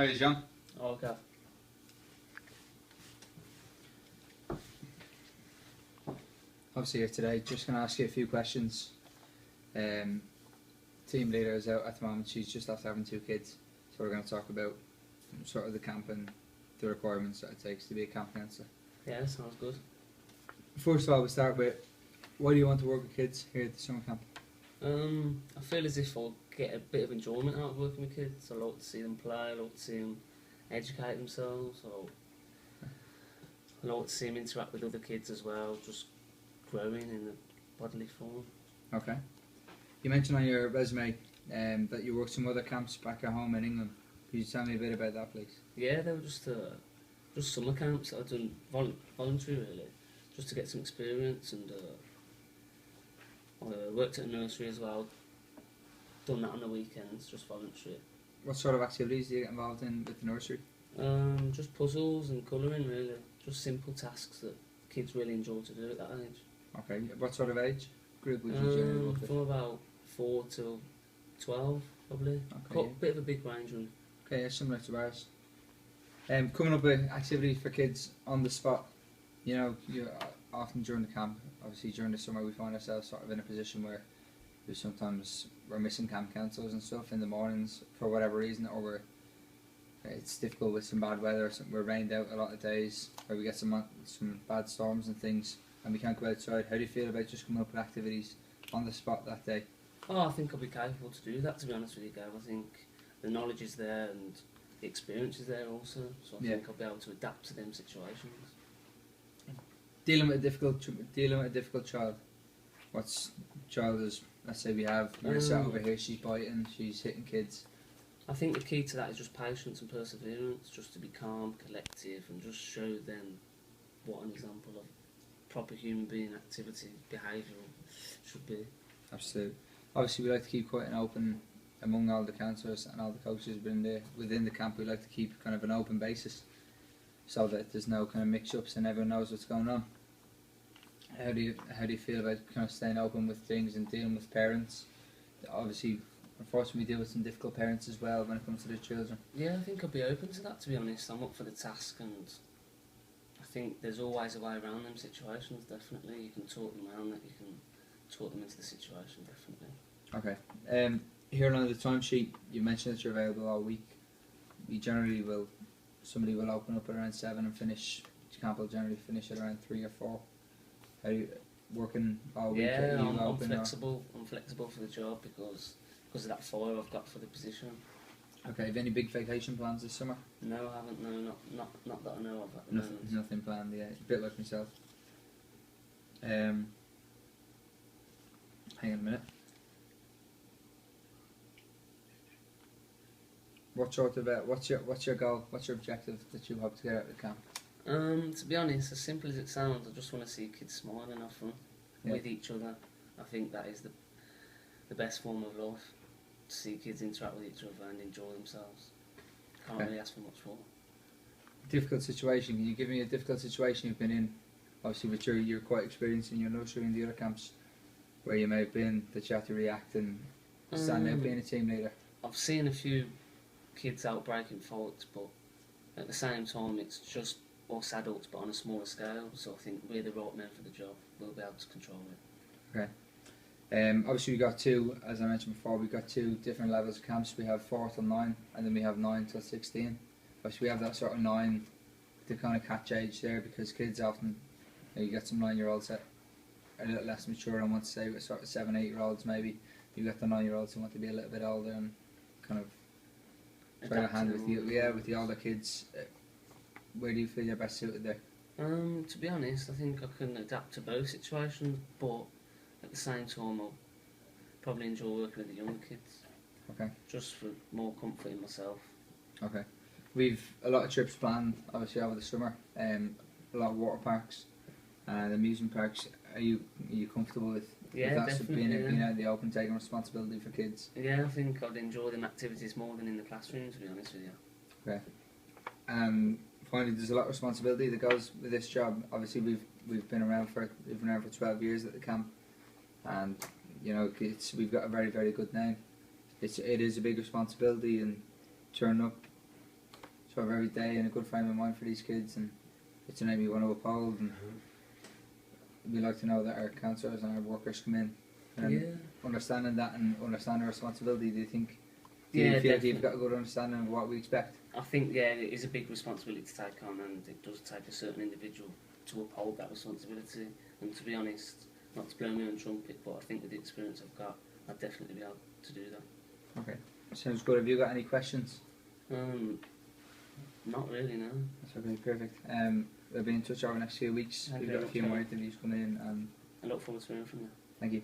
Hi, John. Okay. Obviously here today, just going to ask you a few questions. Team leader is out at the moment, she's just after having 2 kids, so we're going to talk about sort of the camp and the requirements that it takes to be a camp counsellor. Yeah, that sounds good. First of all, we start with, why do you want to work with kids here at the summer camp? I feel as if I'll get a bit of enjoyment out of working with kids. I like to see them play, I like to see them educate themselves, I like to see them interact with other kids as well, just growing in the bodily form. Okay. You mentioned on your resume that you worked some other camps back at home in England. Could you tell me a bit about that, please? Yeah, they were just summer camps that I'd done voluntary really, just to get some experience, and I worked at a nursery as well, done that on the weekends, just voluntary. What sort of activities do you get involved in with the nursery? Just puzzles and colouring really, just simple tasks that kids really enjoy to do at that age. Okay, what sort of age group would you generally work with? From about 4 till 12 probably. Okay, A bit of a big range really. Okay, yeah, similar to ours. Coming up with activities for kids on the spot. You know, often during the camp, obviously during the summer, we find ourselves sort of in a position where we're missing camp counsellors and stuff in the mornings for whatever reason, or it's difficult with some bad weather, or we're rained out a lot of days, or we get some bad storms and things, and we can't go outside. How do you feel about just coming up with activities on the spot that day? Oh, I think I'll be capable to do that, to be honest with you, Gav. I think the knowledge is there and the experience is there also, so I think I'll be able to adapt to them situations. Dealing with a difficult child. What's child is? Let's say we have Marissa over here. She's biting. She's hitting kids. I think the key to that is just patience and perseverance. Just to be calm, collective, and just show them what an example of proper human being activity, behavioural should be. Absolutely. Obviously, we like to keep quite an open among all the counsellors and all the coaches within the camp. We like to keep kind of an open basis, so that there's no kind of mix-ups and everyone knows what's going on. How do you feel about kind of staying open with things and dealing with parents? Obviously, unfortunately, we deal with some difficult parents as well when it comes to their children. Yeah, I think I'll be open to that, to be honest. I'm up for the task, and I think there's always a way around them situations, definitely. You can talk them around it, you can talk them into the situation, definitely. Okay. Here on the timesheet, you mentioned that you're available all week. Somebody will open up at around 7 and finish. Camp will generally finish at around 3 or 4. Are you working all week? Yeah, I'm flexible. I'm flexible for the job because of that fire I've got for the position. Okay, have you any big vacation plans this summer? No, I haven't. No, not that I know of at the moment. Nothing planned. Yeah, a bit like myself. Hang on a minute. What's your goal? What's your objective that you hope to get out of the camp? To be honest, as simple as it sounds, I just want to see kids smiling often with each other. I think that is the best form of life. To see kids interact with each other and enjoy themselves. Can't really ask for much more. Difficult situation. Can you give me a difficult situation you've been in? Obviously, you're quite experienced in your nursery and the other camps, where you may have been that you have to react and stand out being a team leader. I've seen a few kids out breaking faults, but at the same time, it's just us adults, but on a smaller scale. So I think we're the right men for the job. We'll be able to control it. Okay. Obviously, we've got two, as I mentioned before, we've got 2 different levels of camps. We have 4 till 9, and then we have 9 till 16. Obviously, we have that sort of 9, the kind of catch age there, because kids often, you get some 9-year-olds that are a little less mature and want to stay with sort of 7, 8-year-olds maybe. You got the 9-year-olds who want to be a little bit older and kind of try to hand with the older kids. Where do you feel you're best suited there? To be honest, I think I can adapt to both situations, but at the same time, I'll probably enjoy working with the younger kids. Okay. Just for more comfort in myself. Okay. We've a lot of trips planned, obviously over the summer. A lot of water parks and amusement parks. Are you comfortable with that? Definitely. Being out in the open, taking responsibility for kids. Yeah, I think I'd enjoy them activities more than in the classroom, to be honest with you. Okay. Finally, there's a lot of responsibility that goes with this job. Obviously, we've been around for 12 years at the camp, and we've got a very, very good name. It is a big responsibility, and turning up sort of every day in a good frame of mind for these kids, and it's a name you want to uphold. And we like to know that our counsellors and our workers come in and understanding that and understand the responsibility. Do you think? Do you feel like you've got a good understanding of what we expect? I think it is a big responsibility to take on, and it does take a certain individual to uphold that responsibility. And to be honest, not to blow my own trumpet, but I think with the experience I've got, I'd definitely be able to do that. Okay, sounds good. Have you got any questions? Not really, no. That's okay, perfect. We'll be in touch over the next few weeks. We've got a few more interviews coming in, and I look forward to hearing from you. thank you.